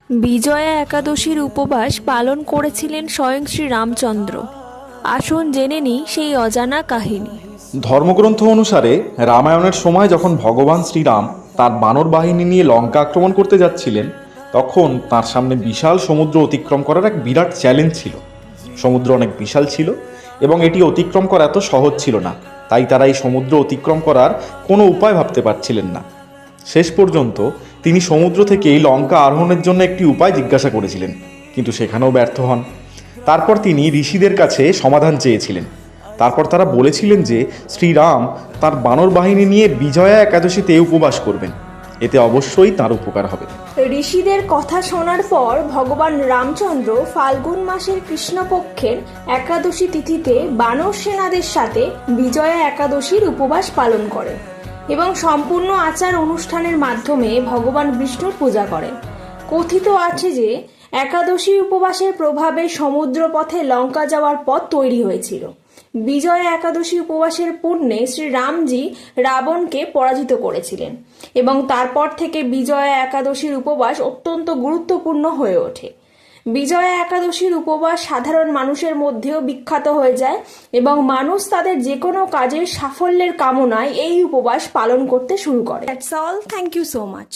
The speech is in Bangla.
বিজয়া একাদশীর উপবাস পালন করেছিলেন স্বয়ং শ্রী রামচন্দ্র। আসুন জেনে নিই সেই অজানা কাহিনী। ধর্মগ্রন্থ অনুসারে রামায়ণের সময় যখন ভগবান শ্রীরাম তার বানর বাহিনী নিয়ে লঙ্কা আক্রমণ করতে যাচ্ছিলেন, তখন তার সামনে বিশাল সমুদ্র অতিক্রম করার এক বিরাট চ্যালেঞ্জ ছিল। সমুদ্র অনেক বিশাল ছিল এবং এটি অতিক্রম করা এত সহজ ছিল না। তাই তারা এই সমুদ্র অতিক্রম করার কোনো উপায় ভাবতে পারছিলেন না। শেষ পর্যন্ত তিনি সমুদ্র থেকে এই লঙ্কা আরোহণের জন্য একটি উপায় জিজ্ঞাসা করেছিলেন, কিন্তু সেখানেও ব্যর্থ হন। তারপর তিনি ঋষিদের কাছে সমাধান চেয়েছিলেন। তারপর তারা বলেছিলেন যে শ্রীরাম তার বানর বাহিনী নিয়ে বিজয়া একাদশীতে উপবাস করবেন, এতে অবশ্যই তার উপকার হবে। ঋষিদের কথা শোনার পর ভগবান রামচন্দ্র ফাল্গুন মাসের কৃষ্ণপক্ষের একাদশী তিথিতে বানর সেনাদের সাথে বিজয়া একাদশীর উপবাস পালন করেন এবং সম্পূর্ণ আচার অনুষ্ঠানের মাধ্যমে ভগবান বিষ্ণুর পূজা করেন। কথিত আছে যে একাদশী উপবাসের প্রভাবে সমুদ্রপথে লঙ্কা যাওয়ার পথ তৈরি হয়েছিল। বিজয়া একাদশী উপবাসের পুণ্যে শ্রী রামজি রাবণকে পরাজিত করেছিলেন এবং তারপর থেকে বিজয়া একাদশীর উপবাস অত্যন্ত গুরুত্বপূর্ণ হয়ে ওঠে। বিজয়া একাদশীর উপবাস সাধারণ মানুষের মধ্যেও বিখ্যাত হয়ে যায় এবং মানুষ তাদের যে কোনো কাজের সাফল্যের কামনায় এই উপবাস পালন করতে শুরু করে। That's all, thank you so much.